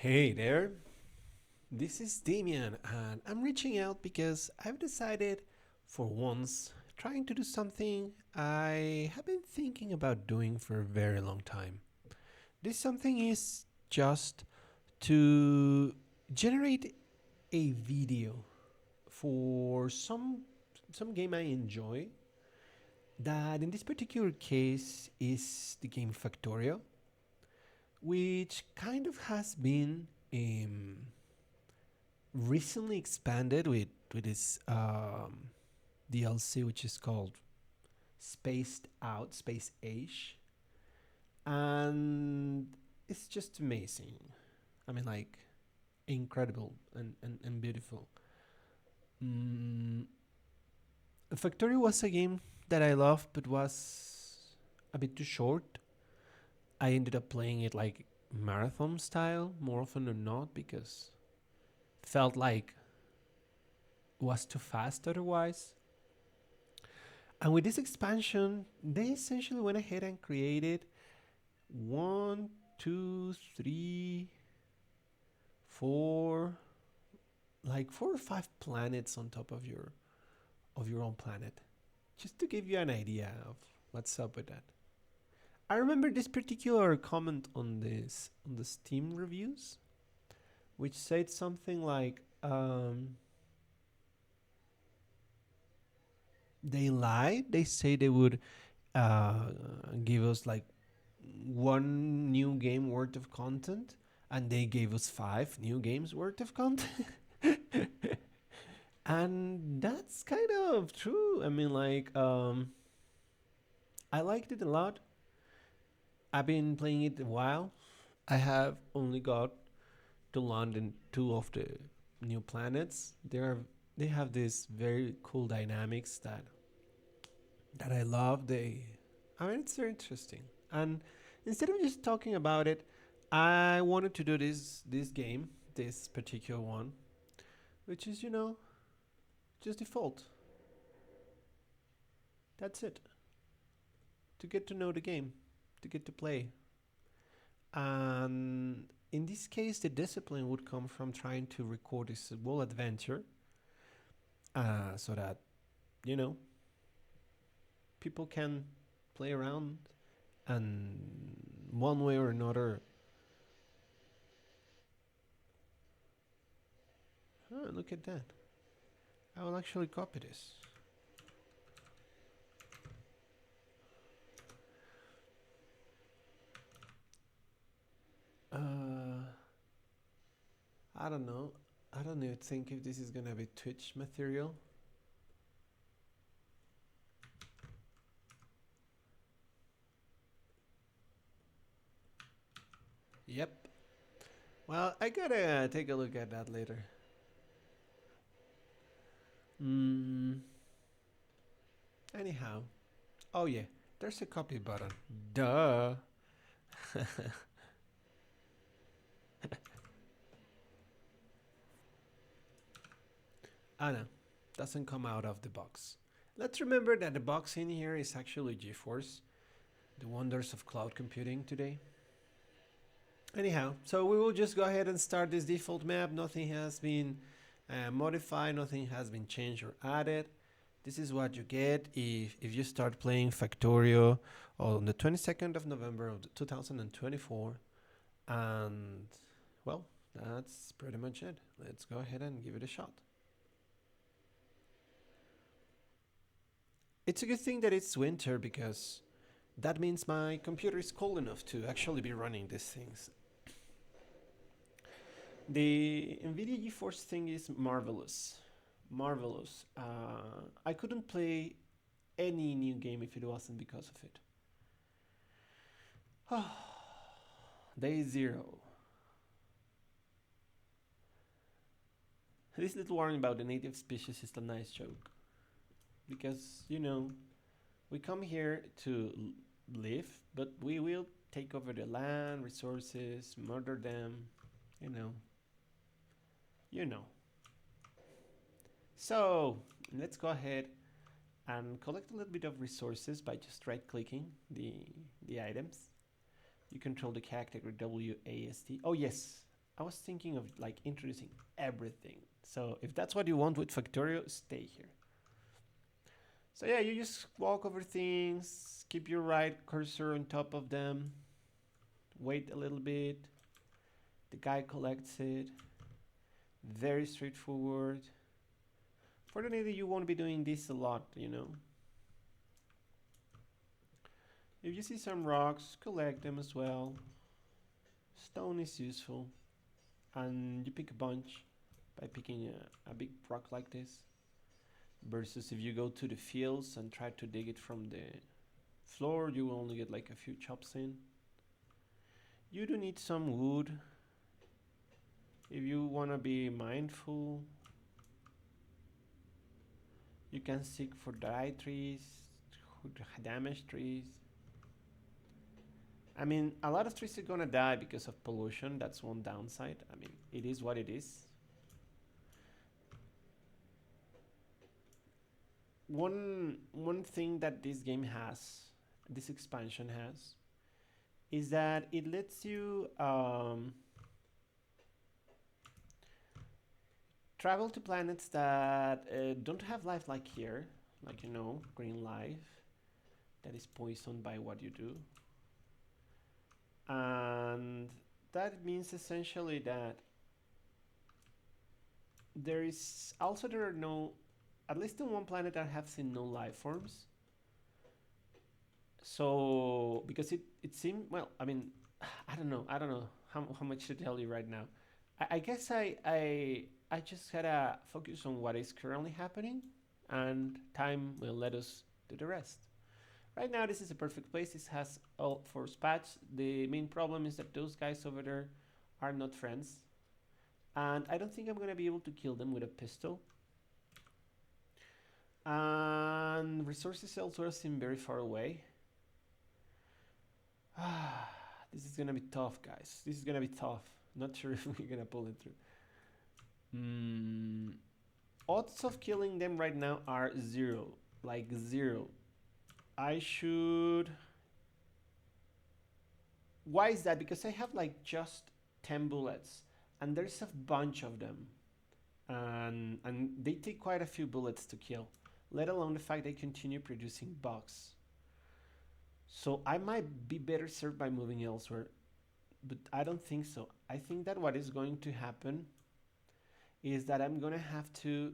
Hey there, this is Damian, and I'm reaching out because I've decided, for once, trying to do something I have been thinking about doing for a very long time. This something is just to generate a video for some game I enjoy. That in this particular case is the game Factorio, which kind of has been recently expanded with this DLC, which is called Space Age, and it's just amazing. I mean, like incredible and beautiful. Mm, Factory was a game that I loved, but was a bit too short. I ended up playing it like marathon style more often than not because it felt like it was too fast otherwise. And with this expansion, they essentially went ahead and created one, two, three, four, like 4 or 5 planets on top of your own planet, just to give you an idea of what's up with that. I remember this particular comment on this on the Steam reviews, which said something like, "They lied. They say they would uh, give us like one new game worth of content, and they gave us 5 new games worth of content." And that's kind of true. I mean, like, I liked it a lot. I've been playing it a while. I have only got to land in 2 of the new planets. They have this very cool dynamics that I love. I mean, it's very interesting. And instead of just talking about it, I wanted to do this game, this particular one, which is just default. That's it. To get to know the game, to get to play. And in this case, the discipline would come from trying to record this whole adventure, so that you know people can play around and one way or another. Look at that. I will actually copy this. Uh, I don't know. I don't even think if this is gonna be Twitch material. Yep. Well, I gotta take a look at that later. Mm, anyhow. Oh yeah, there's a copy button. Duh. Anna doesn't come out of the box. Let's remember that the box in here is actually GeForce, the wonders of cloud computing today. Anyhow, so we will just go ahead and start this default map. Nothing has been modified, nothing has been changed or added. This is what you get if you start playing Factorio on the 22nd of November of 2024. And, well, that's pretty much it. Let's go ahead and give it a shot. It's a good thing that it's winter because that means my computer is cold enough to actually be running these things. The NVIDIA GeForce thing is marvelous. Marvelous. I couldn't play any new game if it wasn't because of it. Day zero. This little warning about the native species is a nice joke. Because, we come here to live, but we will take over the land, resources, murder them, you know. You know. So, let's go ahead and collect a little bit of resources by just right-clicking the items. You control the character with WASD. Oh yes, I was thinking of like introducing everything. So if that's what you want with Factorio, stay here. So yeah, you just walk over things, keep your right cursor on top of them, wait a little bit, the guy collects it. Very straightforward. Fortunately, you won't be doing this a lot, you know. If you see some rocks, collect them as well. Stone is useful. And you pick a bunch by picking a big rock like this. Versus if you go to the fields and try to dig it from the floor, you will only get like a few chops in. You do need some wood. If you want to be mindful, you can seek for dry trees, damaged trees. I mean, a lot of trees are gonna die because of pollution. That's one downside. I mean, it is what it is. One thing that this game has, this expansion has, is that it lets you travel to planets that don't have life like here, like you know, green life that is poisoned by what you do. And that means essentially that there are no, at least in one planet I have seen no life forms. So because it seemed, well, I mean, I don't know how much to tell you right now. I guess I just gotta focus on what is currently happening, and time will let us do the rest. Right now, this is a perfect place. This has all four spats. The main problem is that those guys over there are not friends. And I don't think I'm gonna be able to kill them with a pistol. And resources elsewhere seem very far away. This is gonna be tough, guys. This is gonna be tough. Not sure if we're gonna pull it through. Odds of killing them right now are zero. Like zero. I should... Why is that? Because I have like just 10 bullets. And there's a bunch of them. And they take quite a few bullets to kill. Let alone the fact they continue producing bugs. So I might be better served by moving elsewhere. But I don't think so. I think that what is going to happen is that I'm gonna have to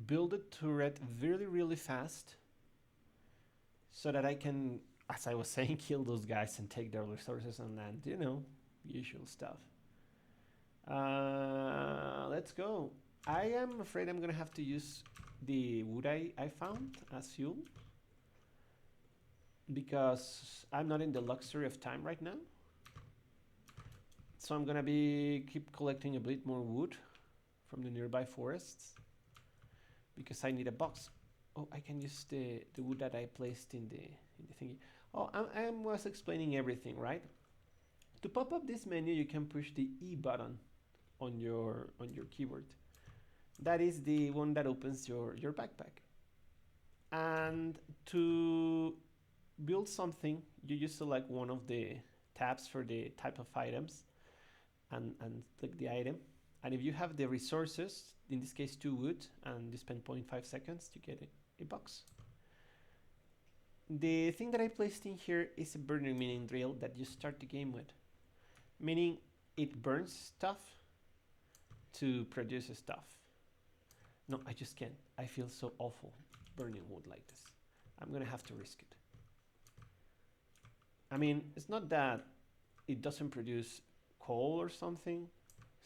build a turret really, really fast so that I can, as I was saying, kill those guys and take their resources on land. You know, usual stuff. Let's go. I am afraid I'm gonna have to use the wood I found as fuel because I'm not in the luxury of time right now. So I'm gonna keep collecting a bit more wood from the nearby forests because I need a box. Oh, I can use the wood that I placed in the thingy. Oh, I was explaining everything, right? To pop up this menu, you can push the E button on your keyboard. That is the one that opens your backpack. And to build something, you just select one of the tabs for the type of items and click the item. And if you have the resources, in this case 2 wood, and you spend 0.5 seconds, you get a box. The thing that I placed in here is a burning mining drill that you start the game with. Meaning it burns stuff to produce stuff. No, I just can't. I feel so awful burning wood like this. I'm gonna have to risk it. I mean, it's not that it doesn't produce coal or something,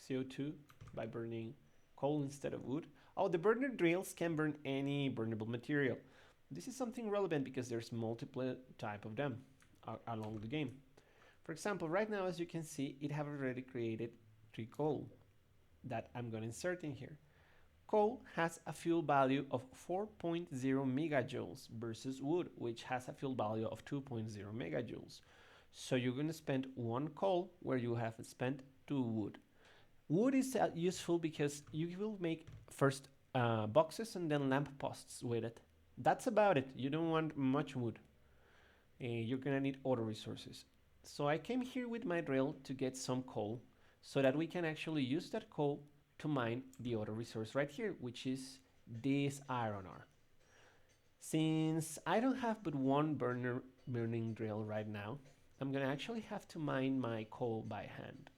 CO2, by burning coal instead of wood. Oh, the burner drills can burn any burnable material. This is something relevant because there's multiple type of them along the game. For example, right now, as you can see, it have already created 3 coal that I'm going to insert in here. Coal has a fuel value of 4.0 megajoules versus wood, which has a fuel value of 2.0 megajoules. So you're going to spend 1 coal where you have spent 2 wood. Wood is useful because you will make first boxes and then lamp posts with it. That's about it. You don't want much wood. You're gonna need other resources. So I came here with my drill to get some coal so that we can actually use that coal to mine the other resource right here, which is this iron ore. Since I don't have but one burning drill right now, I'm gonna actually have to mine my coal by hand,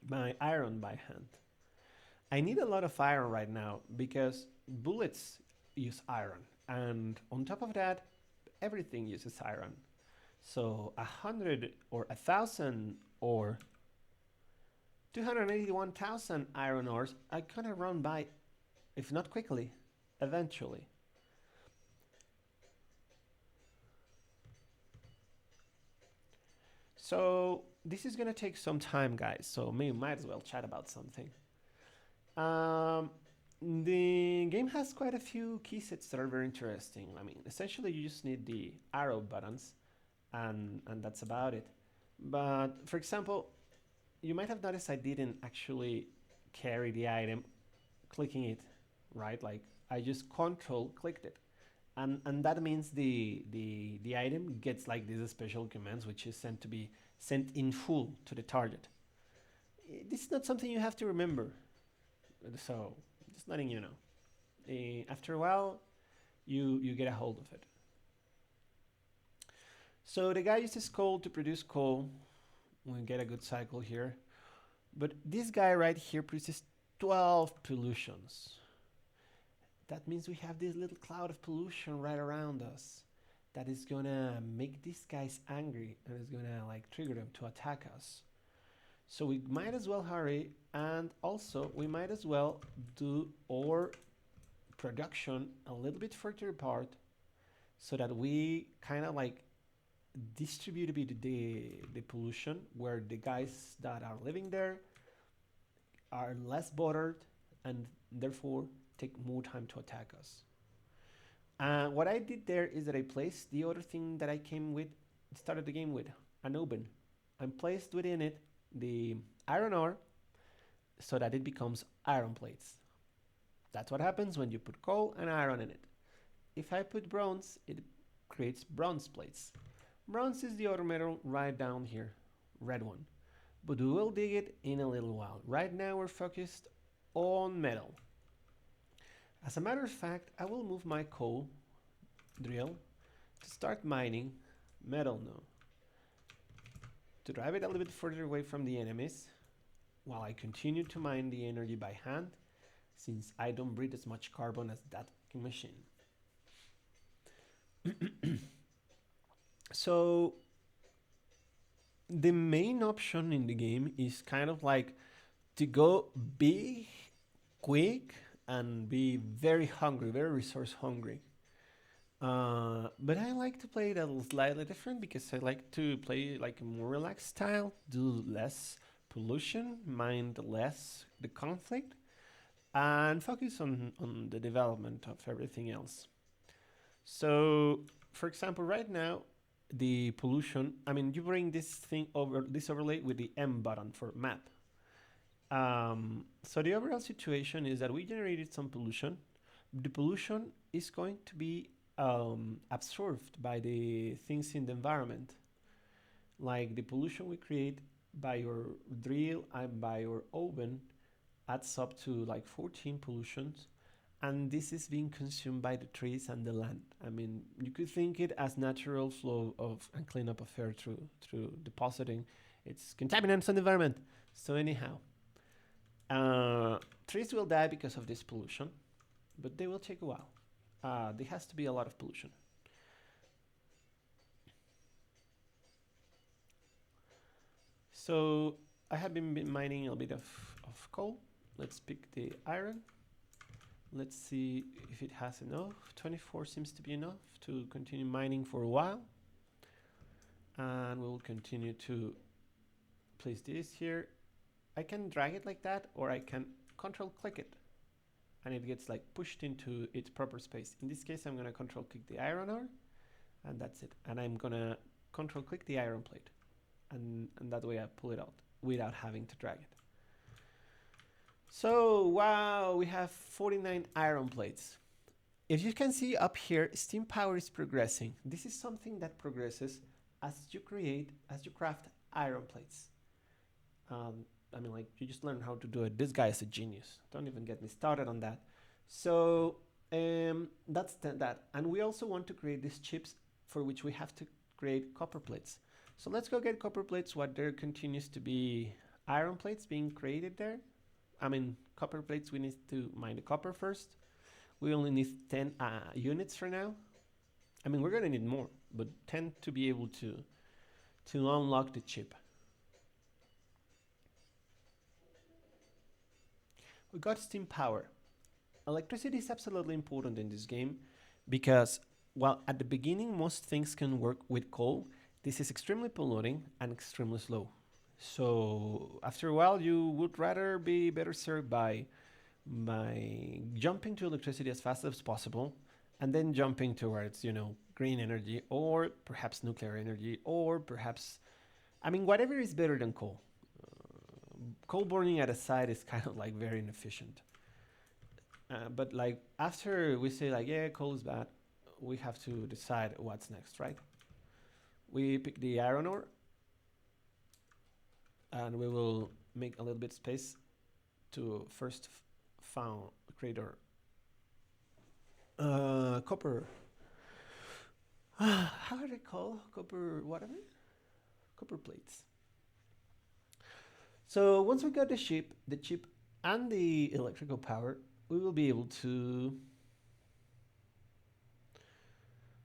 my iron by hand. I need a lot of iron right now because bullets use iron, and on top of that, everything uses iron. So 100 or 1,000 or 281,000 iron ores are gonna run by, if not quickly, eventually. So this is gonna take some time, guys. So we might as well chat about something. Um, the game has quite a few key sets that are very interesting. I mean, essentially you just need the arrow buttons, and that's about it. But for example, you might have noticed I didn't actually carry the item clicking it, right? Like I just control clicked it. And that means the item gets like these special commands which is sent to be sent in full to the target. This is not something you have to remember, so just letting you know. After a while, you get a hold of it. So the guy uses coal to produce coal. We get a good cycle here. But this guy right here produces 12 pollutions. That means we have this little cloud of pollution right around us that is gonna make these guys angry and is gonna like trigger them to attack us. So we might as well hurry, and also we might as well do our production a little bit further apart so that we kind of like distribute a bit the pollution where the guys that are living there are less bothered and therefore take more time to attack us. What I did there is that I placed the other thing that I came with, started the game with, an oven. I placed within it the iron ore so that it becomes iron plates. That's what happens when you put coal and iron in it. If I put bronze, it creates bronze plates. Bronze is the other metal right down here, red one. But we will dig it in a little while. Right now we're focused on metal. As a matter of fact, I will move my coal drill to start mining metal now, to drive it a little bit further away from the enemies while I continue to mine the energy by hand, since I don't breathe as much carbon as that machine. So the main option in the game is kind of like to go big, quick, and be very hungry, very resource hungry. But I like to play it a little slightly different because I like to play like a more relaxed style, do less pollution, mind less the conflict, and focus on the development of everything else. So, for example, right now, the pollution, I mean, you bring this thing over, this overlay with the M button for map. So the overall situation is that we generated some pollution. The pollution is going to be absorbed by the things in the environment. Like the pollution we create by your drill and by your oven adds up to like 14 pollutions, and this is being consumed by the trees and the land. I mean, you could think it as natural flow of and cleanup of air through depositing its contaminants on the environment. So anyhow, trees will die because of this pollution, but they will take a while. There has to be a lot of pollution. So I have been mining a bit of coal. Let's pick the iron. Let's see if it has enough. 24 seems to be enough to continue mining for a while. And we'll continue to place this here. I can drag it like that, or I can control click it, and it gets like pushed into its proper space. In this case, I'm gonna control click the iron ore, and that's it. And I'm gonna control click the iron plate, and that way I pull it out without having to drag it. So, wow, we have 49 iron plates. If you can see up here, steam power is progressing. This is something that progresses as you craft iron plates. I mean, like, you just learn how to do it. This guy is a genius. Don't even get me started on that. So that's that. And we also want to create these chips for which we have to create copper plates. So let's go get copper plates. What there continues to be iron plates being created there. I mean, copper plates, we need to mine the copper first. We only need 10 units for now. I mean, we're going to need more, but 10 to be able to unlock the chip. We got steam power. Electricity is absolutely important in this game because, while at the beginning most things can work with coal, this is extremely polluting and extremely slow. So after a while, you would rather be better served by jumping to electricity as fast as possible, and then jumping towards, green energy, or perhaps nuclear energy, or perhaps, I mean, whatever is better than coal. Coal burning at a site is kind of like very inefficient. But like after we say like, yeah, coal is bad, we have to decide what's next, right? We pick the iron ore, and we will make a little bit space to first found create our copper. How are they called? Copper whatever? Copper plates. So once we got the chip and the electrical power, we will be able to,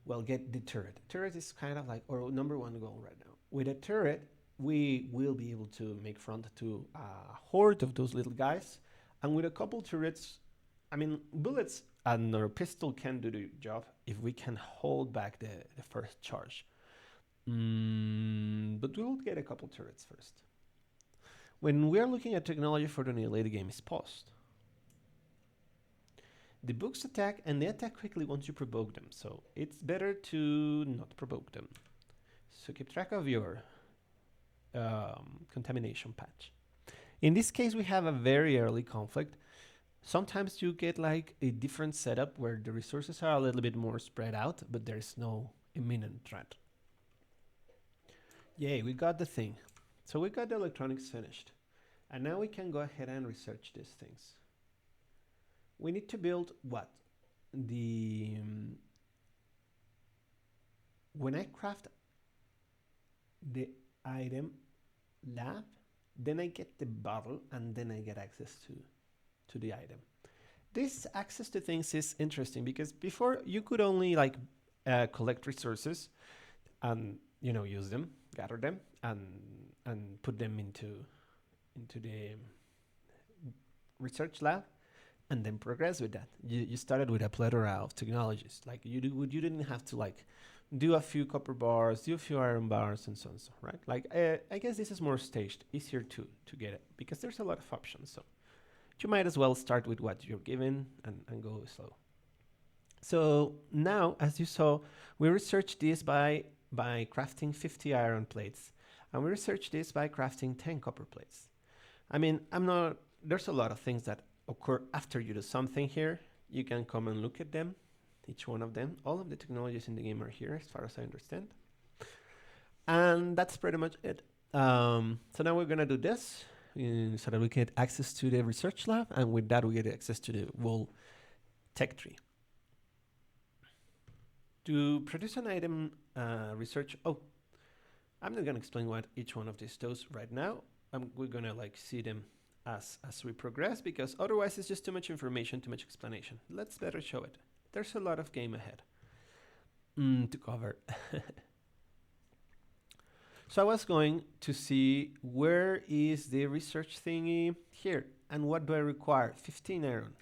well, get the turret. Turret is kind of like our number one goal right now. With a turret, we will be able to make front to a horde of those little guys. And with a couple turrets, I mean, bullets and our pistol can do the job if we can hold back the first charge. But we'll get a couple turrets first. When we are looking at technology for the late game is paused. The books attack, and they attack quickly once you provoke them, so it's better to not provoke them. So keep track of your contamination patch. In this case, we have a very early conflict. Sometimes you get like a different setup where the resources are a little bit more spread out, but there's no imminent threat. Yay, we got the thing. So we got the electronics finished. And now we can go ahead and research these things. We need to build what? When I craft the item lab, then I get the bottle, and then I get access to the item. This access to things is interesting because before you could only like collect resources and use them, gather them, and put them into the research lab, and then progress with that. You started with a plethora of technologies. Like you didn't have to like do a few copper bars, do a few iron bars, and so on, right? Like I guess this is more staged, easier to get it because there's a lot of options. So you might as well start with what you're given and go slow. So now, as you saw, we researched this by crafting 50 iron plates, and we researched this by crafting 10 copper plates. I mean, there's a lot of things that occur after you do something here. You can come and look at them, each one of them. All of the technologies in the game are here, as far as I understand. And that's pretty much it. So now we're going to do this so that we get access to the research lab, and with that we get access to the whole tech tree. To produce an item research, I'm not going to explain what each one of these does right now. We're going to like see them as we progress, because otherwise it's just too much information, too much explanation. Let's better show it. There's a lot of game ahead to cover. So I was going to see where is the research thingy here, and what do I require? 15 iron,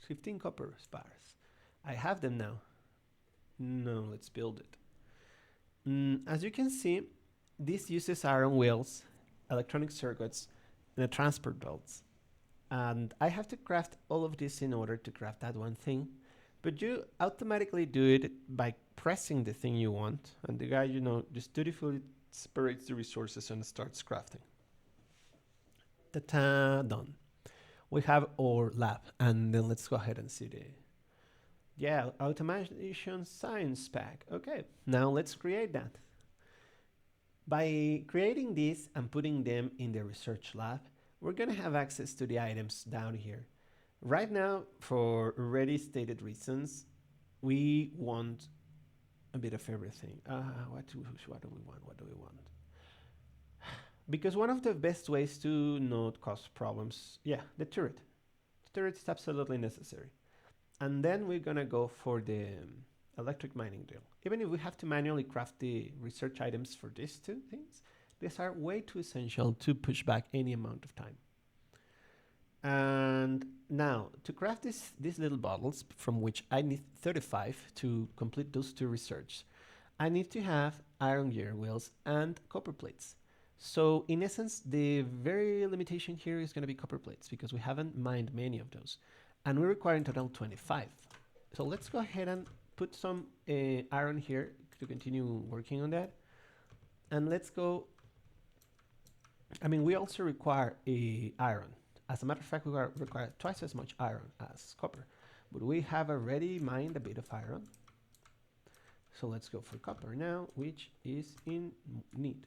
15 copper bars. I have them now. No, let's build it. As you can see, this uses iron wheels, electronic circuits, and a transport belts. And I have to craft all of this in order to craft that one thing. But you automatically do it by pressing the thing you want, and the guy, just dutifully separates the resources and starts crafting. Ta-ta, done. We have our lab, and then let's go ahead and see the automation science pack. Okay, now let's create that. By creating these and putting them in the research lab, we're going to have access to the items down here. Right now, for already stated reasons, we want a bit of everything. What do we want? What do we want? Because one of the best ways to not cause problems, yeah, the turret. The turret is absolutely necessary. And then we're gonna go for the electric mining drill. Even if we have to manually craft the research items for these two things, these are way too essential to push back any amount of time. And now, to craft these little bottles, from which I need 35 to complete those two research, I need to have iron gear wheels and copper plates. So in essence, the very limitation here is going to be copper plates because we haven't mined many of those. And we require in total 25. So let's go ahead and put some iron here to continue working on that. And let's go, I mean, we also require iron. As a matter of fact, we require twice as much iron as copper. But we have already mined a bit of iron. So let's go for copper now, which is in need.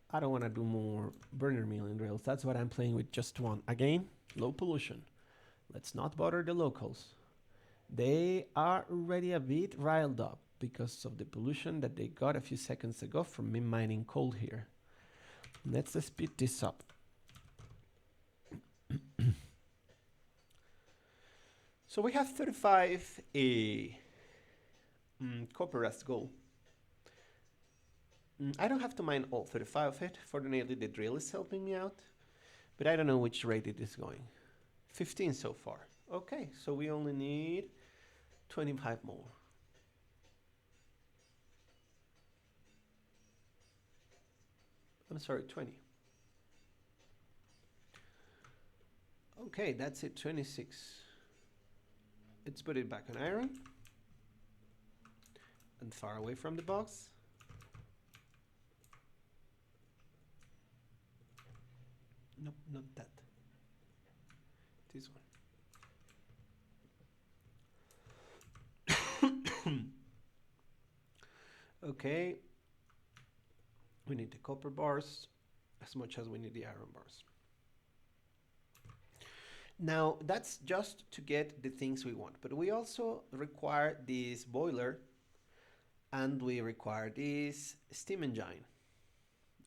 I don't want to do more burner milling drills. That's what I'm playing with, just one. Again, low pollution. Let's not bother the locals. They are already a bit riled up because of the pollution that they got a few seconds ago from me mining coal here. Let's speed this up. So we have 35 copper as goal. I don't have to mine all 35 of it. Fortunately, the drill is helping me out. But I don't know which rate it is going. 15 so far. Okay, so we only need 25 more. I'm sorry, 20. Okay, that's it, 26. Let's put it back on iron. And far away from the box. Nope, not that. This one. Okay. We need the copper bars as much as we need the iron bars. Now, that's just to get the things we want, but we also require this boiler and we require this steam engine,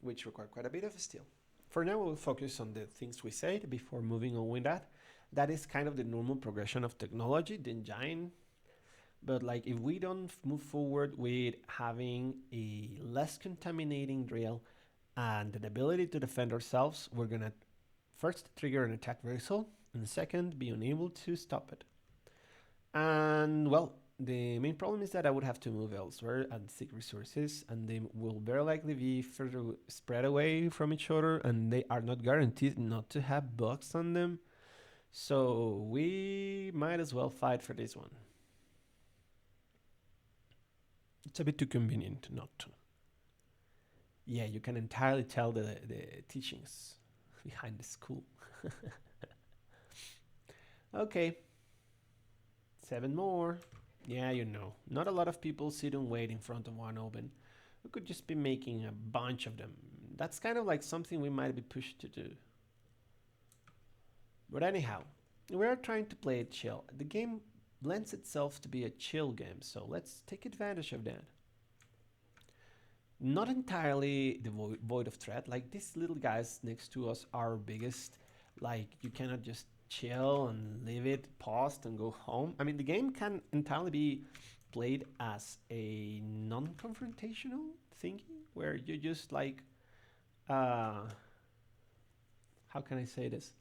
which require quite a bit of steel. For now, we'll focus on the things we said before moving on with that. That is kind of the normal progression of technology, the engine. But like if we don't move forward with having a less contaminating drill and an ability to defend ourselves, we're gonna first trigger an attack vessel, and second, be unable to stop it. And well, the main problem is that I would have to move elsewhere and seek resources, and they will very likely be further spread away from each other, and they are not guaranteed not to have bugs on them. So we might as well fight for this one. It's a bit too convenient not to. Yeah, you can entirely tell the teachings behind the school. Okay. 7 more. Yeah, you know, not a lot of people sit and wait in front of one oven. We could just be making a bunch of them. That's kind of like something we might be pushed to do. But anyhow, we're trying to play it chill. The game lends itself to be a chill game, so let's take advantage of that. Not entirely void of threat. Like these little guys next to us are our biggest. Like you cannot just chill and leave it paused and go home. I mean, the game can entirely be played as a non-confrontational thingy where you just like, how can I say this?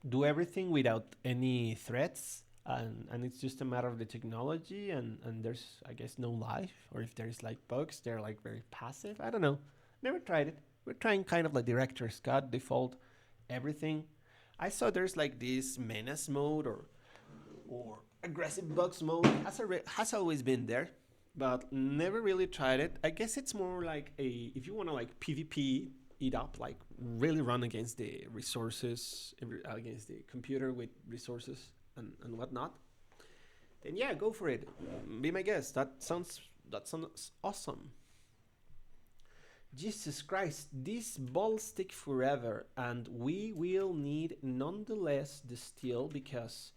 Do everything without any threats, and it's just a matter of the technology, and there's, I guess, no life, or if there's like bugs, they're like very passive. I don't know. Never tried it. We're trying kind of like director's cut, default, everything. I saw there's like this menace mode or aggressive bugs mode. Has always been there, but never really tried it. I guess it's more like a, if you want to like PvP it up, like really run against the resources, against the computer with resources and whatnot, then yeah, go for it. Be my guest. That sounds That sounds awesome. Jesus Christ, these balls stick forever, and we will need nonetheless the steel because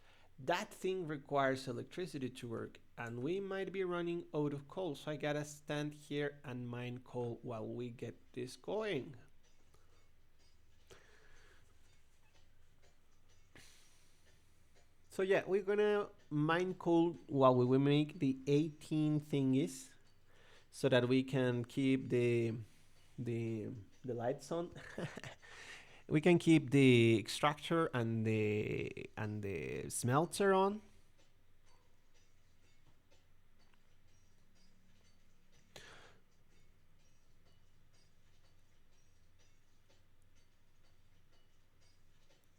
that thing requires electricity to work, and we might be running out of coal, so I gotta stand here and mine coal while we get this going. So yeah, we're gonna mine coal while we make the 18 thingies so that we can keep the the lights on. We can keep the extractor and the smelter on.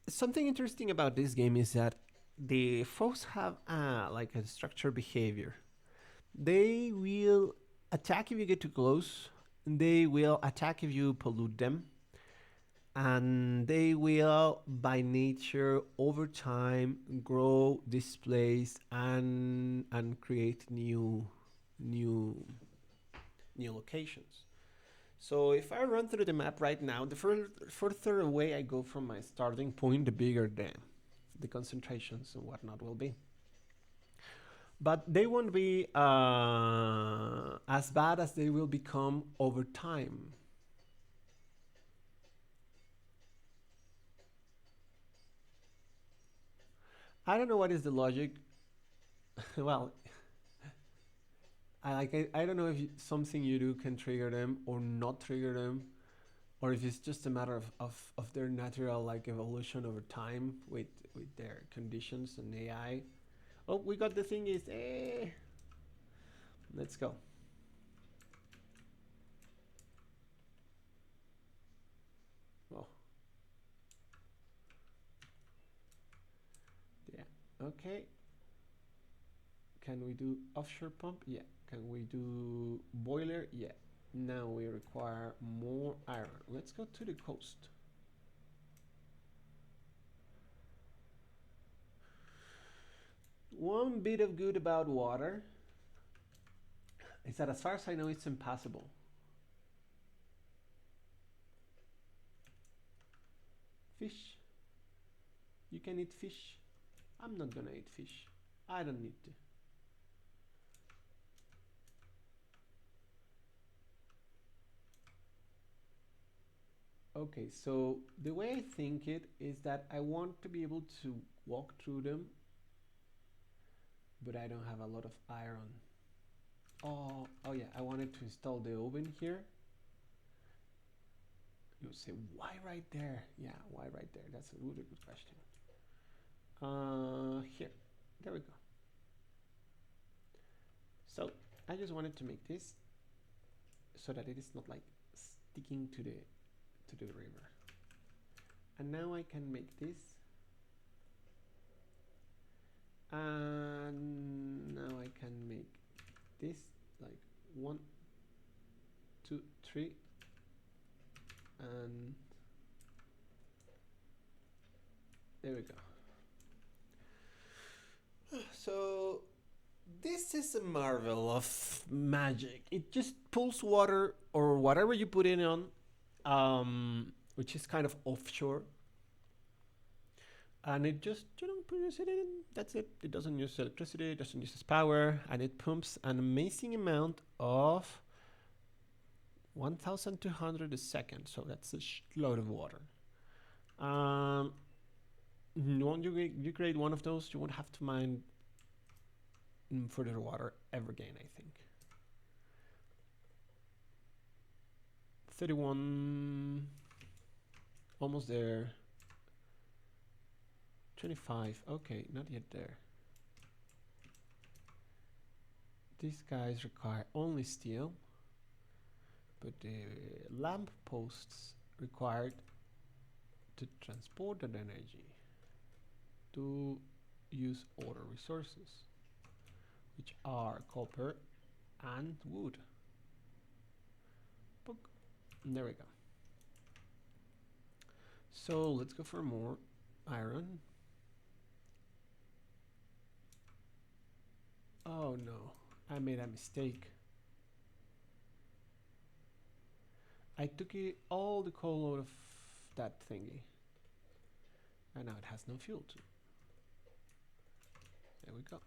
Something interesting about this game is that the foes have like a structured behavior. They will attack if you get too close. They will attack if you pollute them, and they will by nature over time grow, displace, and create new new locations. So if I run through the map right now, the further away I go from my starting point, the bigger the concentrations and whatnot will be. But they won't be as bad as they will become over time. I don't know what is the logic. Well, I don't know if something you do can trigger them or not trigger them, or if it's just a matter of their natural like evolution over time with their conditions and AI. Oh, we got the thing is, let's go. Oh, yeah. Okay. Can we do offshore pump? Yeah. Can we do boiler? Yeah. Now we require more iron. Let's go to the coast. One bit of good about water is that as far as I know, it's impassable. Fish. You can eat fish. I'm not gonna eat fish. I don't need to. Okay, so the way I think it is that I want to be able to walk through them, but I don't have a lot of iron. Oh yeah, I wanted to install the oven here. You'll say, why right there? Yeah, why right there? That's a really good question. Here, there we go. So I just wanted to make this so that it is not like sticking to the river. And now I can make this. And now I can make this like 1, 2, 3, and there we go. So this is a marvel of magic. It just pulls water or whatever you put it on, which is kind of offshore, and it just produces it in. That's it. It doesn't use electricity. It doesn't use power, and it pumps an amazing amount of 1,200 a second. So that's a load of water. Once you create one of those, you won't have to mine further water ever again, I think. 31, almost there. 25, okay, not yet there. These guys require only steel, but the lamp posts required to transport that energy to use other resources, which are copper and wood. There we go. So let's go for more iron. Oh no, I made a mistake. I took all the coal out of that thingy. And now it has no fuel too. There we go.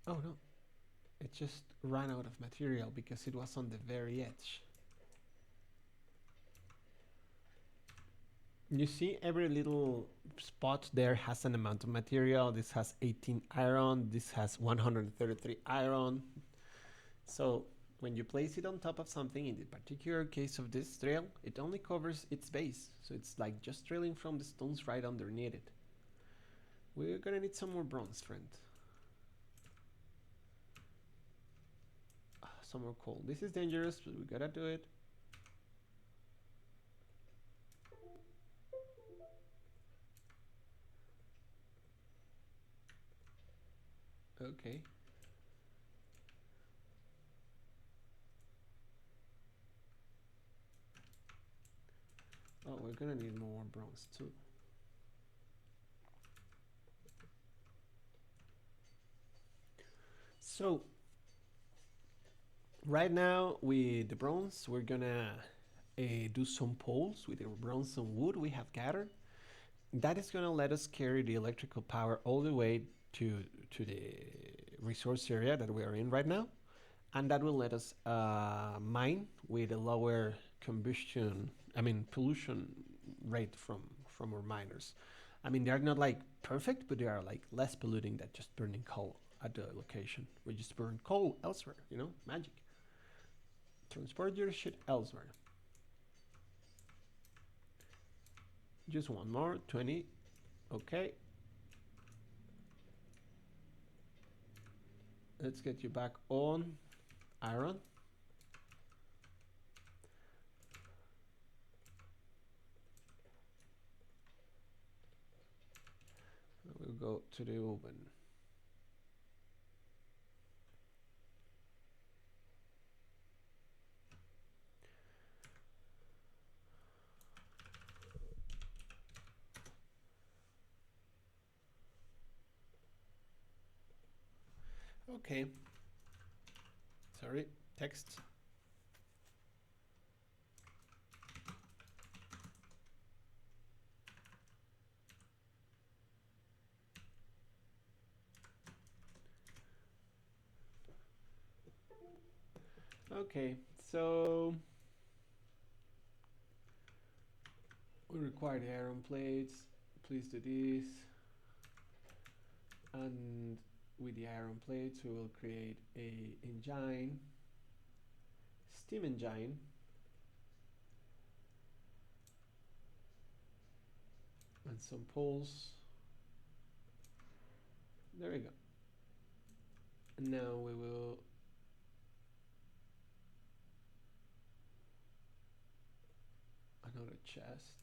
Oh no, it just ran out of material because it was on the very edge. You see every little spot there has an amount of material. This has 18 iron, this has 133 iron. So when you place it on top of something, in the particular case of this drill, it only covers its base. So it's like just drilling from the stones right underneath it. We're gonna need some more bronze, friend. Some more coal. This is dangerous, but we gotta do it. Okay. Oh, we're gonna need more bronze too. So right now with the bronze, we're gonna do some poles with the bronze and wood we have gathered. That is gonna let us carry the electrical power all the way to the resource area that we are in right now, and that will let us mine with a lower pollution rate from our miners. I mean, they're not like perfect, but they are like less polluting than just burning coal at the location. We just burn coal elsewhere, you know, magic. Transport your shit elsewhere. Just one more, 20. Okay. Let's get you back on iron. We'll go to the oven. Okay. Sorry, text. Okay, so we require the iron plates. Please do this. And with the iron plates, we will create a engine, steam engine. And some poles. There we go. And now we will another chest.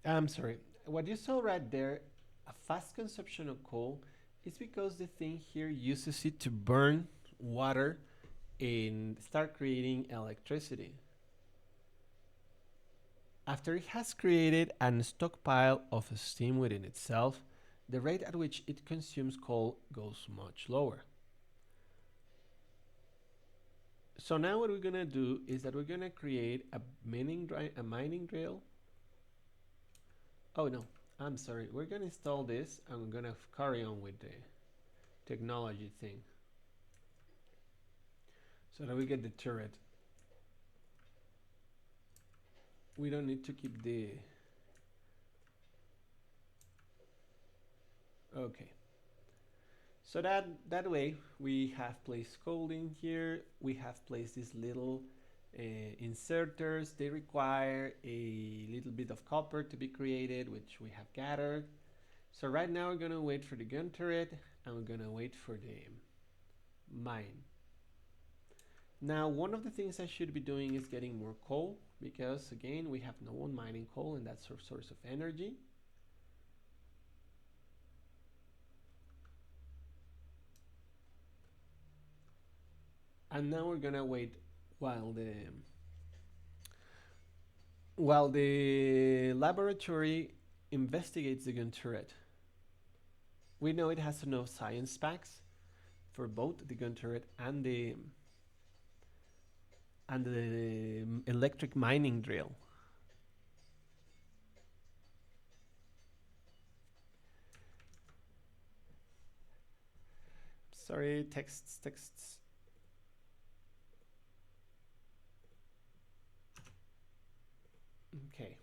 I'm sorry. What you saw right there, a fast consumption of coal, is because the thing here uses it to burn water and start creating electricity. After it has created a stockpile of steam within itself, the rate at which it consumes coal goes much lower. So now what we're gonna do is that we're gonna create a mining drill. Oh no, I'm sorry. We're gonna install this and we're gonna carry on with the technology thing. So that we get the turret. We don't need to keep the... Okay. So that way we have placed coding here. We have placed these little inserters. They require a little bit of copper to be created, which we have gathered. So right now we're gonna wait for the gun turret and we're gonna wait for the mine. Now one of the things I should be doing is getting more coal, because again we have no one mining coal and that's our source of energy. And now we're gonna wait while the laboratory investigates the gun turret. We know it has enough science packs for both the gun turret and the electric mining drill. Sorry, texts. Okay.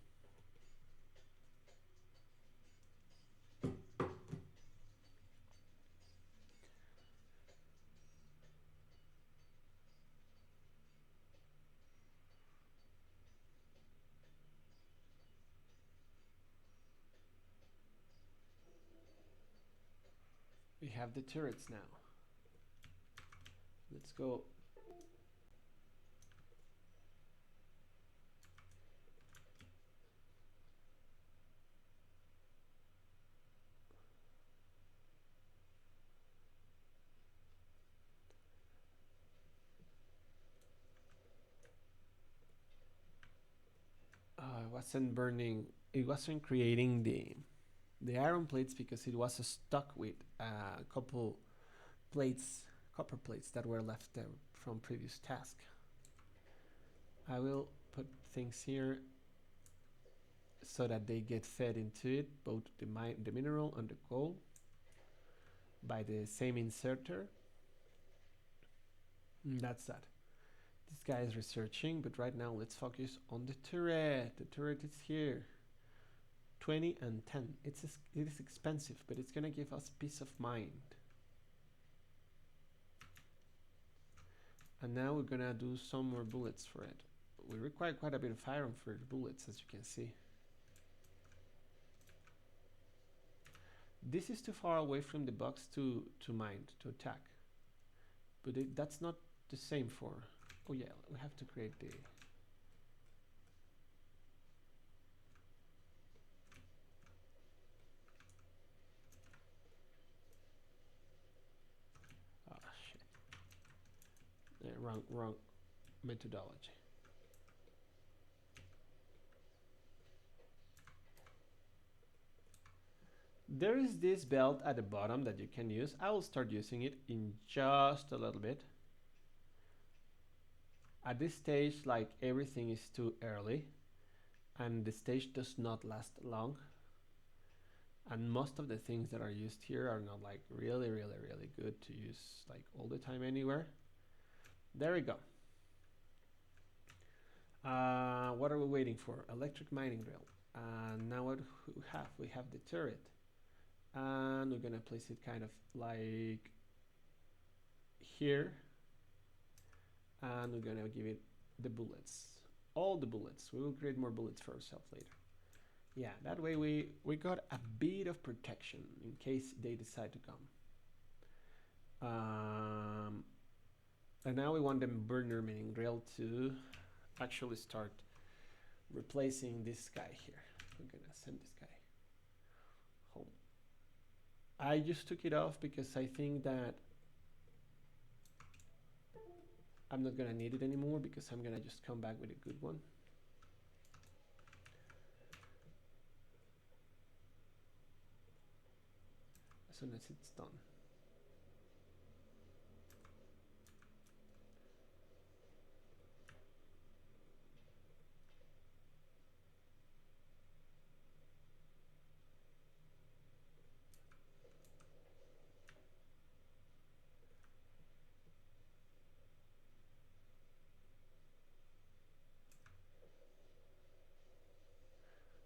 We have the turrets now. Let's go. It wasn't burning. It wasn't creating the iron plates because it was stuck with a couple plates, copper plates that were left there from previous task. I will put things here so that they get fed into it, both the mineral and the coal, by the same inserter. That's that. This guy is researching, but right now let's focus on the turret. The turret is here. 20 and 10. It is expensive, but it's gonna give us peace of mind. And now we're gonna do some more bullets for it. We require quite a bit of iron for the bullets, as you can see. This is too far away from the box to mine, to attack. But that's not the same for... Oh yeah, we have to create the... Oh shit. Wrong methodology. There is this belt at the bottom that you can use. I will start using it in just a little bit. At this stage, like, everything is too early and the stage does not last long. And most of the things that are used here are not like really good to use like all the time anywhere. There we go. What are we waiting for? Electric mining drill. And now what we have the turret. And we're gonna place it kind of like here. And we're gonna give it the bullets. All the bullets. We will create more bullets for ourselves later. Yeah, that way we got a bit of protection in case they decide to come. And now we want the burner mining drill to actually start replacing this guy here. We're gonna send this guy home. I just took it off because I think that I'm not gonna need it anymore, because I'm gonna just come back with a good one. As soon as it's done.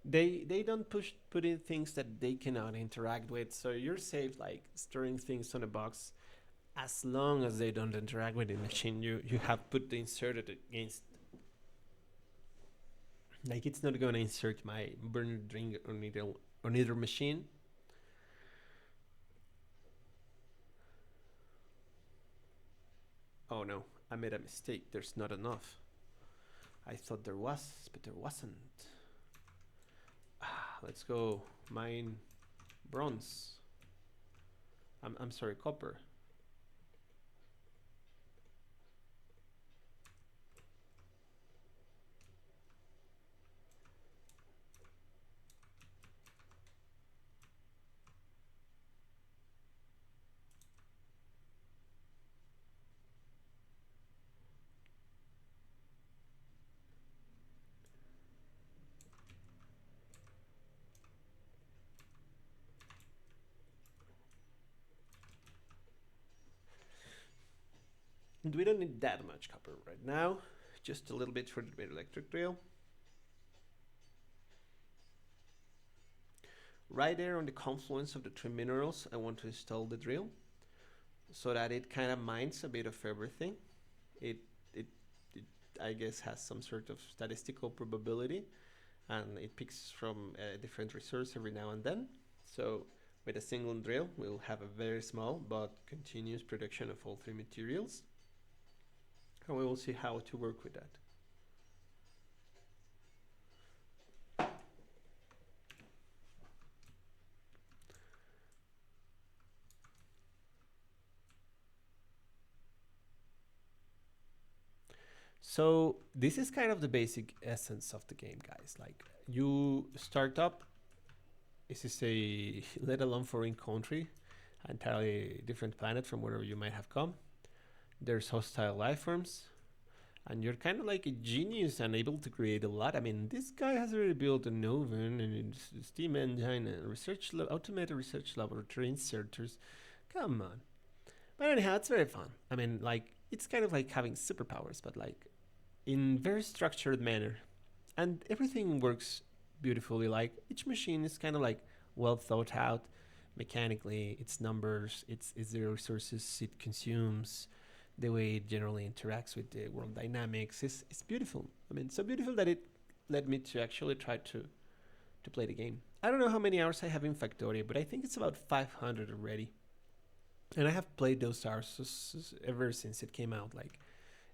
They don't push put in things that they cannot interact with, so you're safe like storing things on a box as long as they don't interact with the machine you have put the inserted against. Like it's not gonna insert my burner ring on either machine. Oh no, I made a mistake. There's not enough. I thought there was, but there wasn't. Let's go mine bronze. I'm sorry, copper. And we don't need that much copper right now. Just a little bit for the electric drill. Right there on the confluence of the three minerals, I want to install the drill so that it kind of mines a bit of everything. It, it, it I guess, has some sort of statistical probability, and it picks from a different resource every now and then. So with a single drill, we'll have a very small but continuous production of all three materials. And we will see how to work with that. So this is kind of the basic essence of the game, guys. Like you start up, this is a let alone foreign country, entirely different planet from wherever you might have come. There's hostile life forms, and you're kind of like a genius and able to create a lot. I mean, this guy has already built an oven and a steam engine and automated research laboratory inserters. Come on. But anyhow, it's very fun. I mean, like, it's kind of like having superpowers, but like in very structured manner. And everything works beautifully. Like each machine is kind of like well thought out mechanically, its numbers, its the resources it consumes, the way it generally interacts with the world dynamics is beautiful. I mean, so beautiful that it led me to actually try to play the game. I don't know how many hours I have in Factorio, but I think it's about 500 already. And I have played those hours ever since it came out. Like,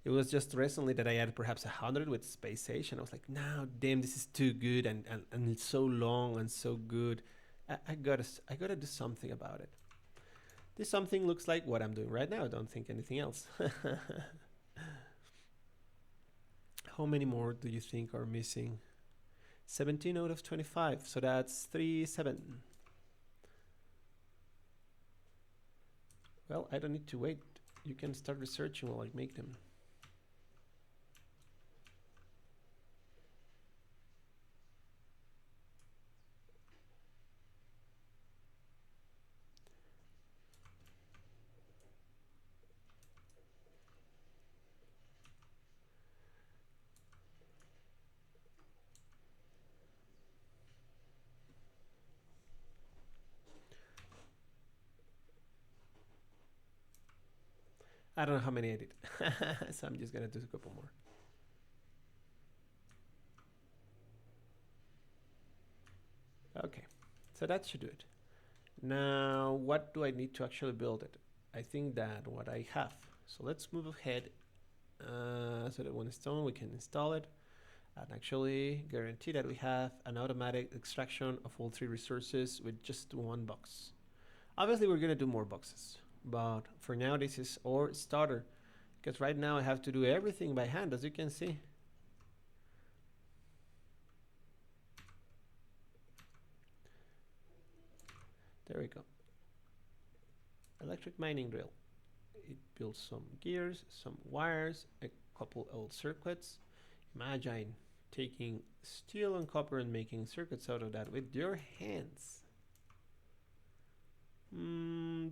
it was just recently that I had perhaps 100 with Space Age, and I was like, no, damn, this is too good, and it's so long and so good. I gotta do something about it. This something looks like what I'm doing right now. I don't think anything else. How many more do you think are missing? 17 out of 25, so that's 3-7. Well, I don't need to wait. You can start researching while I make them. I don't know how many I did, so I'm just gonna do a couple more. Okay, so that should do it. Now, what do I need to actually build it? I think that what I have. So let's move ahead. So that when it's done, we can install it and actually guarantee that we have an automatic extraction of all three resources with just one box. Obviously, we're gonna do more boxes, but for now, this is our starter, because right now I have to do everything by hand, as you can see. There we go. Electric mining drill. It builds some gears, some wires, a couple old circuits. Imagine taking steel and copper and making circuits out of that with your hands.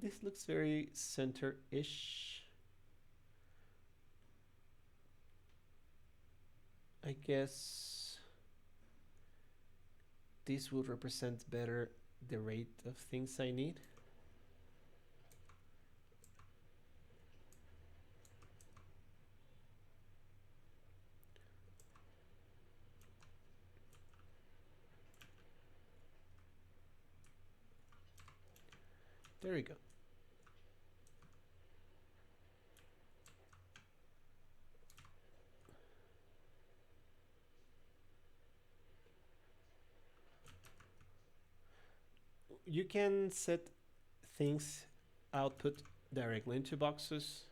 This looks very center-ish. I guess this will represent better the rate of things I need. There we go. You can set things output directly into boxes.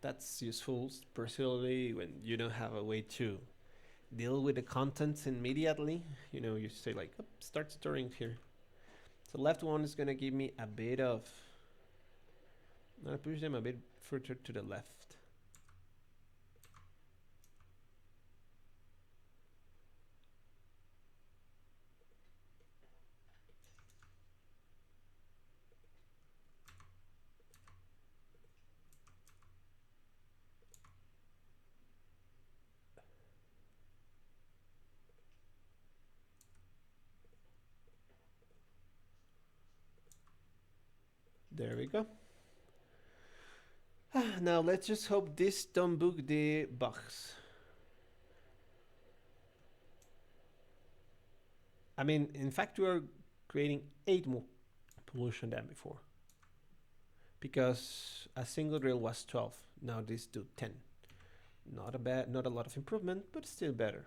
That's useful, particularly when you don't have a way to deal with the contents immediately. You know, you say like, oh, start storing here. So the left one is gonna give me a bit of, I'm gonna push them a bit further to the left. There we go. Now let's just hope this don't book the bugs. I mean, in fact, we are creating 8 more pollution than before. Because a single drill was 12. Now this do 10. Not a lot of improvement, but still better.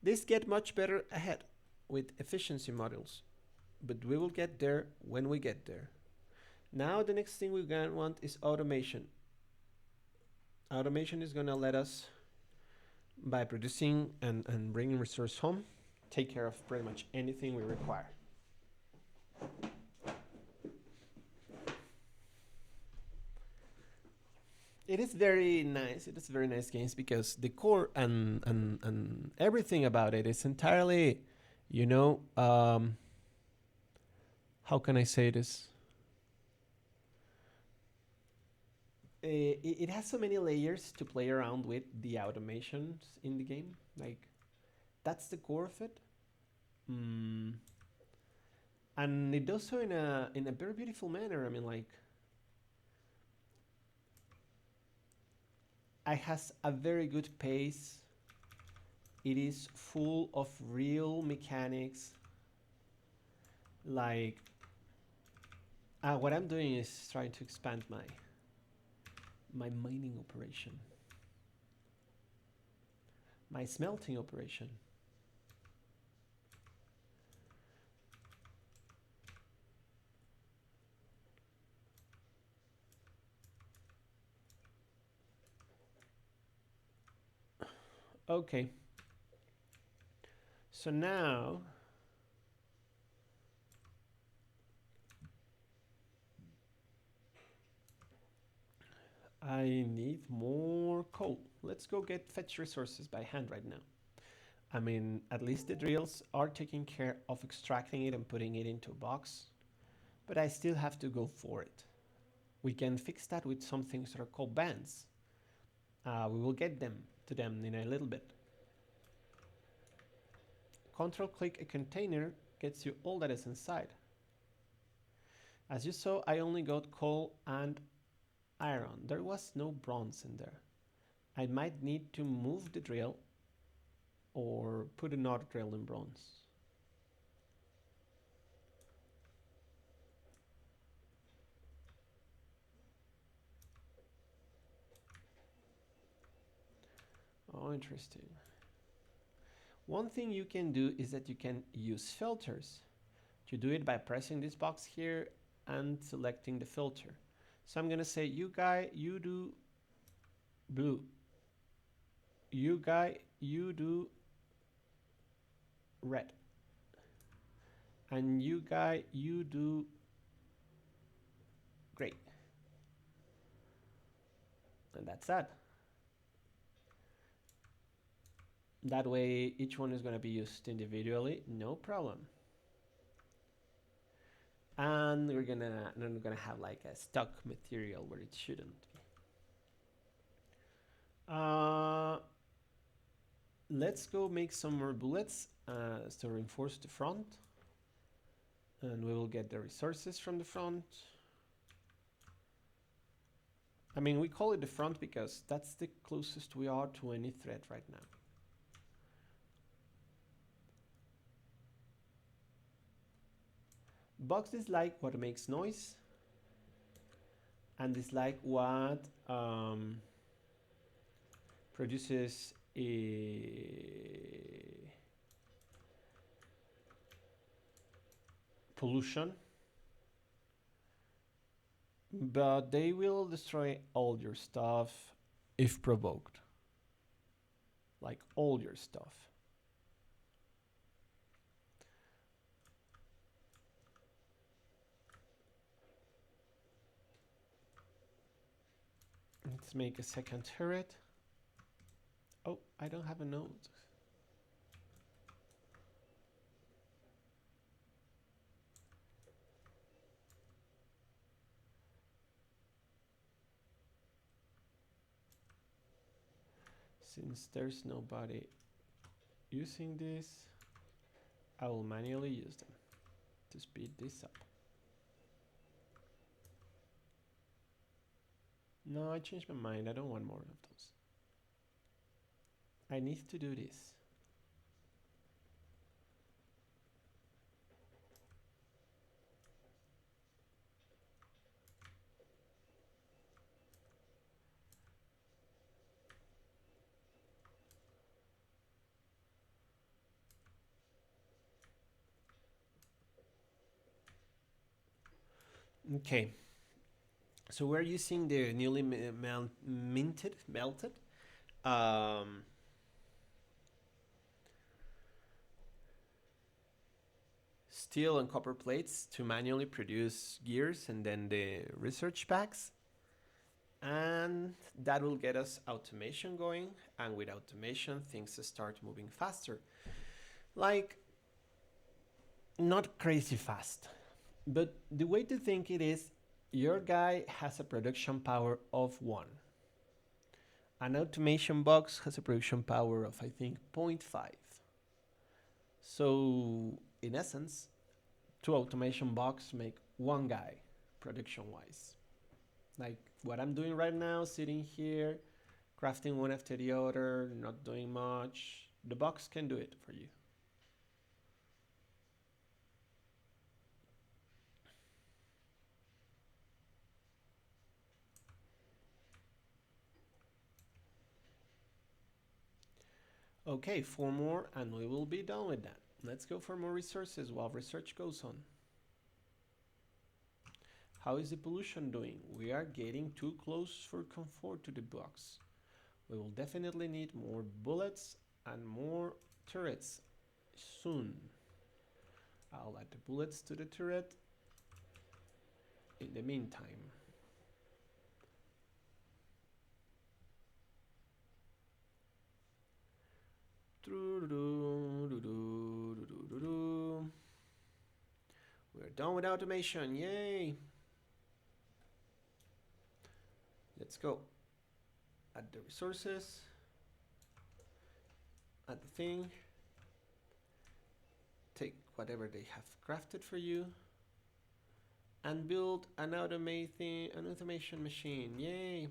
This get much better ahead with efficiency modules. But we will get there when we get there. Now the next thing we're gonna want is automation. Automation is gonna let us, by producing and bringing resource home, take care of pretty much anything we require. It is very nice. It is very nice games because the core and everything about it is entirely, you know, how can I say this? It has so many layers to play around with the automations in the game. Like, that's the core of it. And it does so in a very beautiful manner. I mean, like, it has a very good pace. It is full of real mechanics. Like, what I'm doing is trying to expand my mining operation, my smelting operation. Okay. So now I need more coal. Let's go get fetch resources by hand right now. I mean, at least the drills are taking care of extracting it and putting it into a box, but I still have to go for it. We can fix that with some things that are called bands. We will get to them in a little bit. Control click a container gets you all that is inside. As you saw, I only got coal and iron. There was no bronze in there. I might need to move the drill or put another drill in bronze. Oh, interesting. One thing you can do is that you can use filters. You do it by pressing this box here and selecting the filter. So I'm gonna say, you guy, you do blue. You guy, you do red. And you guy, you do gray. And that's that. That way, each one is going to be used individually, no problem. And we're gonna have like a stock material where it shouldn't be. Let's go make some more bullets to reinforce the front, and we will get the resources from the front. I mean, we call it the front because that's the closest we are to any thread right now. Bugs dislike what makes noise and dislike what produces a pollution, but they will destroy all your stuff if provoked, like all your stuff. Let's make a second turret. Oh, I don't have a node. Since there's nobody using this, I will manually use them to speed this up. No, I changed my mind. I don't want more of those. I need to do this. Okay. So we're using the newly melted steel and copper plates to manually produce gears and then the research packs. And that will get us automation going. And with automation, things start moving faster. Like, not crazy fast. But the way to think it is, your guy has a production power of 1. An automation box has a production power of, I think, 0.5. So, in essence, 2 automation boxes make 1 guy, production-wise. Like what I'm doing right now, sitting here, crafting one after the other, not doing much. The box can do it for you. Okay, 4 more and we will be done with that. Let's go for more resources while research goes on. How is the pollution doing? We are getting too close for comfort to the box. We will definitely need more bullets and more turrets soon. I'll add the bullets to the turret in the meantime. We're done with automation, yay! Let's go. Add the resources, add the thing, take whatever they have crafted for you, and build an automation machine, yay!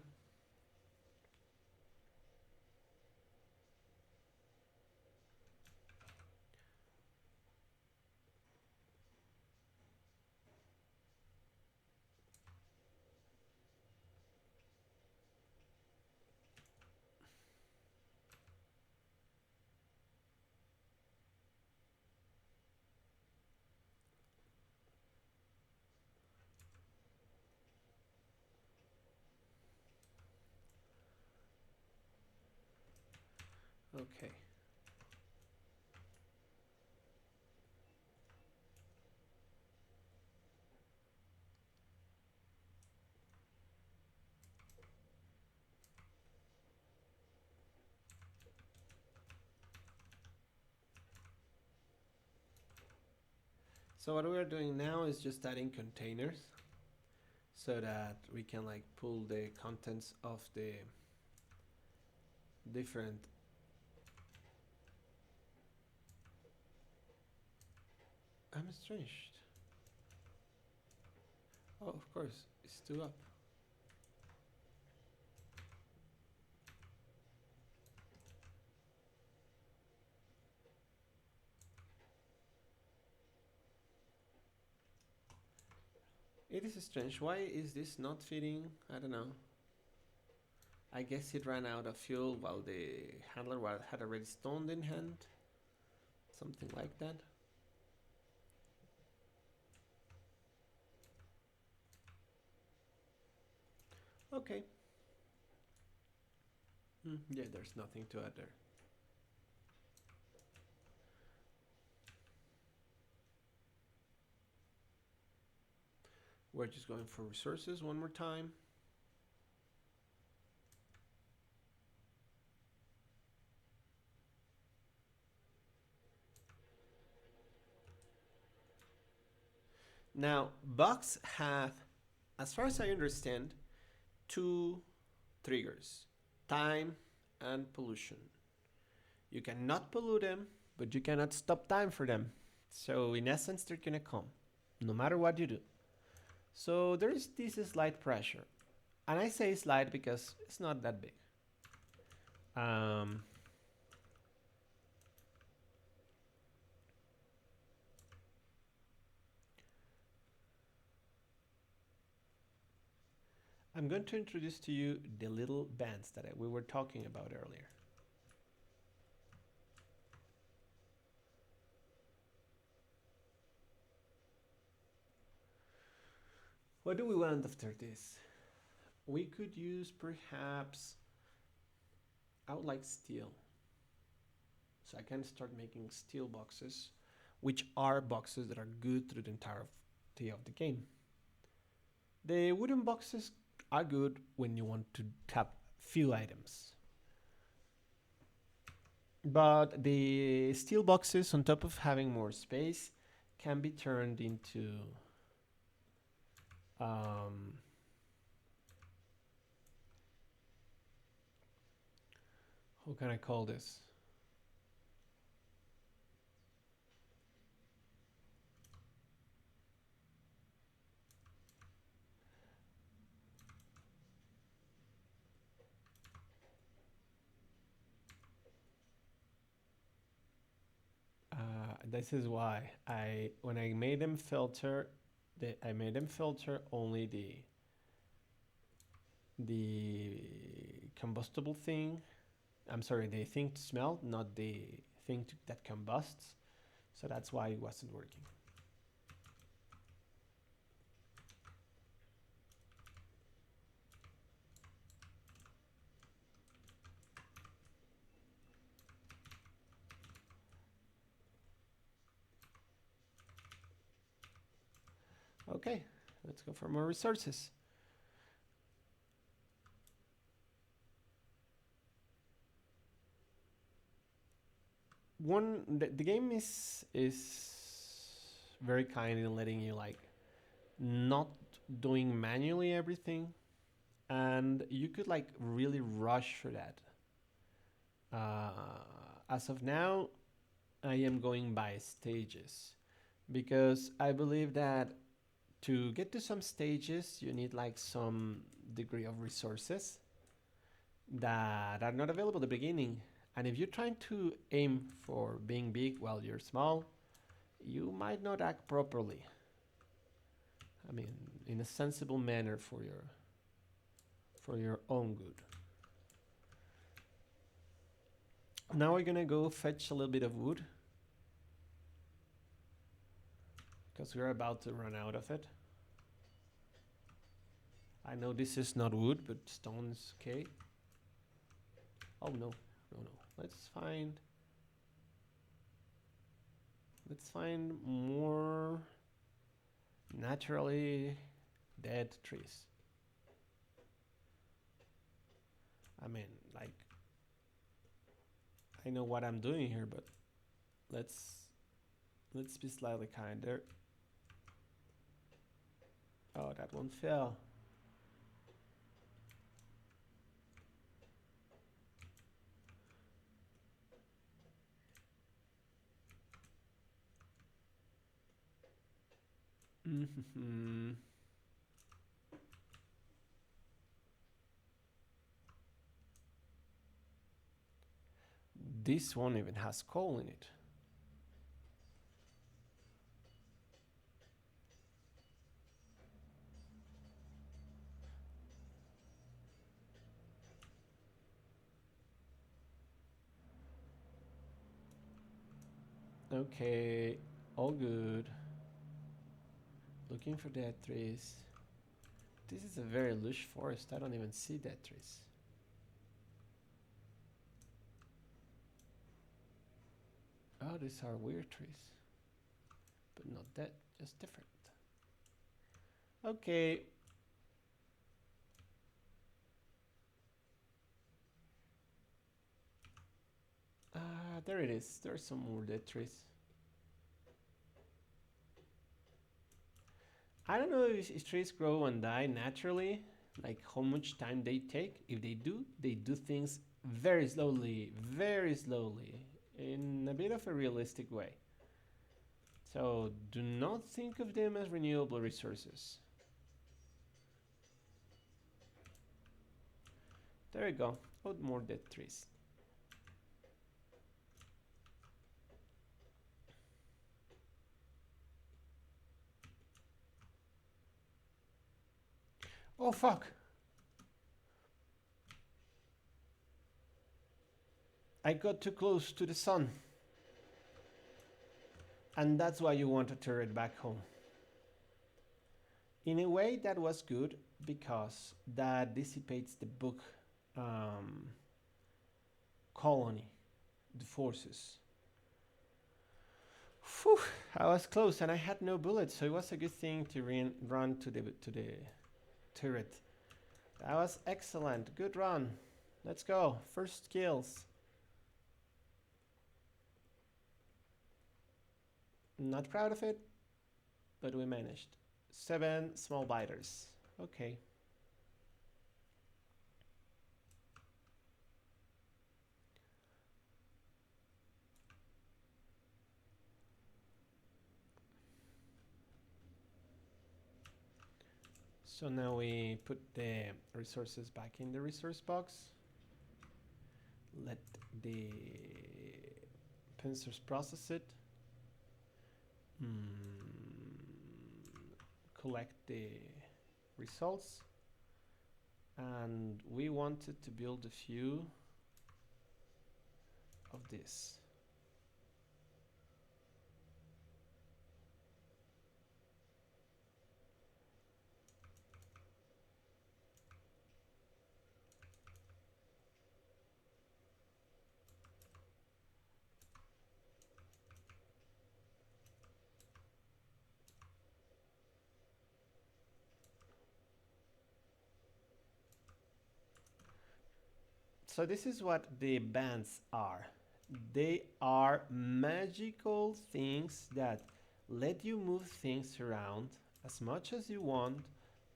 Okay. So what we are doing now is just adding containers so that we can like pull the contents of the different I'm strange. Oh, of course, it's 2 up. It is strange. Why is this not fitting? I don't know. I guess it ran out of fuel while the handler had already stoned in hand. Something like that. Okay. Yeah, there's nothing to add there. We're just going for resources one more time. Now, bugs have, as far as I understand, 2 triggers: time and pollution. You cannot pollute them, but you cannot stop time for them. So, in essence, they're gonna come, no matter what you do. So, there is this slight pressure. And I say slight because it's not that big. Um, I'm going to introduce to you the little bands that we were talking about earlier. What do we want after this? We could use perhaps, I would like steel. So I can start making steel boxes, which are boxes that are good through the entirety of the game. The wooden boxes are good when you want to have few items. But the steel boxes, on top of having more space, can be turned into how can I call this? This is why when I made them filter, I made them filter only the combustible thing. I'm sorry, the thing to smell, not the thing that combusts. So that's why it wasn't working. Okay, let's go for more resources. The game is very kind in letting you like not doing manually everything, and you could like really rush for that. As of now, I am going by stages because I believe that to get to some stages, you need like some degree of resources that are not available at the beginning. And if you're trying to aim for being big while you're small, you might not act properly. I mean, in a sensible manner for your own good. Now we're gonna go fetch a little bit of wood because we're about to run out of it. I know this is not wood, but stone's okay. Oh no, no, no. Let's find more naturally dead trees. I mean, like, I know what I'm doing here, but let's be slightly kinder. Oh, that one fell. Mm-hmm. This one even has coal in it. Okay, all good. Looking for dead trees. This is a very lush forest. I don't even see dead trees. Oh, these are weird trees. But not dead, just different. Okay. There it is. There's some more dead trees. I don't know if trees grow and die naturally, like how much time they take. If they do things very slowly, in a bit of a realistic way. So do not think of them as renewable resources. There we go. Oh, more dead trees. Oh, fuck. I got too close to the sun. And that's why you want to turn it back home. In a way, that was good because that dissipates the book colony, the forces. Whew, I was close and I had no bullets, so it was a good thing to run to the turret. That was excellent. Good run. Let's go. First kills. Not proud of it, but we managed. 7 small biters. Okay. So now we put the resources back in the resource box. Let the pincers process it. Collect the results. And we wanted to build a few of this. So this is what the bands are. They are magical things that let you move things around as much as you want.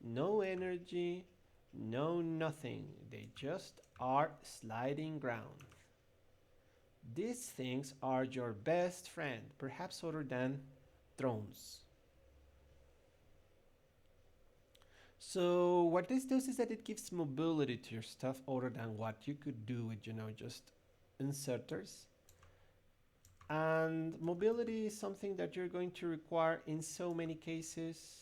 No energy, no nothing. They just are sliding ground. These things are your best friend, perhaps other than drones. So what this does is that it gives mobility to your stuff other than what you could do with, just inserters. And mobility is something that you're going to require in so many cases.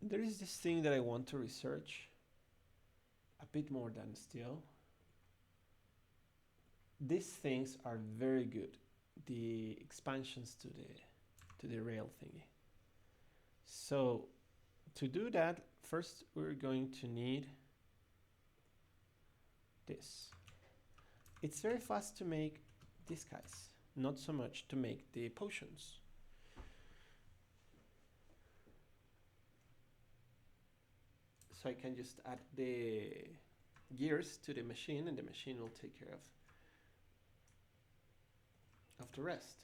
There is this thing that I want to research a bit more than steel. These things are very good. The expansions to the rail thingy. So to do that, first we're going to need this. It's very fast to make these guys, not so much to make the potions. so I can just add the gears to the machine, and the machine will take care of the rest.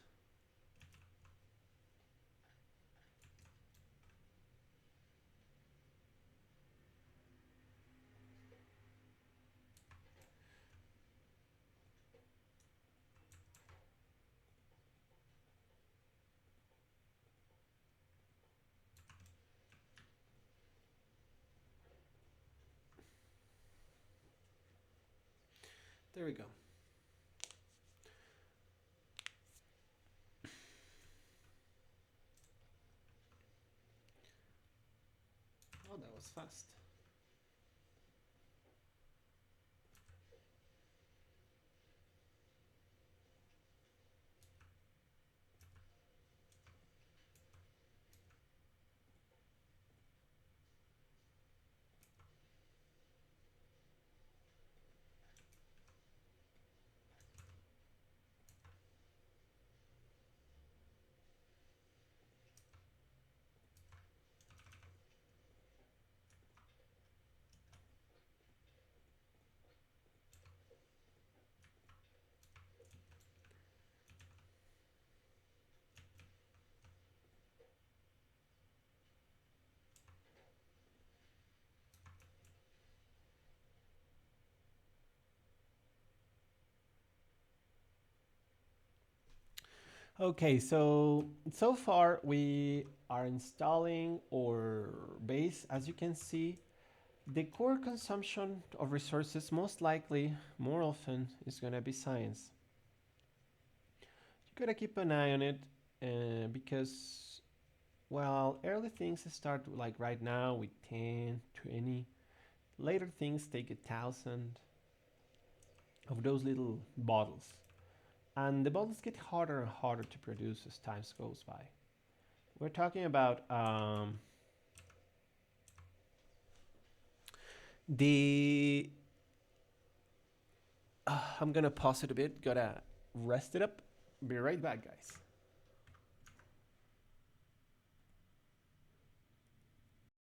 There we go. Oh, that was fast. Okay, so far we are installing our base. As you can see, the core consumption of resources most likely, more often, is gonna be science. You gotta keep an eye on it because, well, early things start like right now with 10, 20. Later things take 1,000 of those little bottles. And the bottles get harder and harder to produce as time goes by. We're talking about the. I'm gonna pause it a bit. Gotta rest it up. Be right back, guys.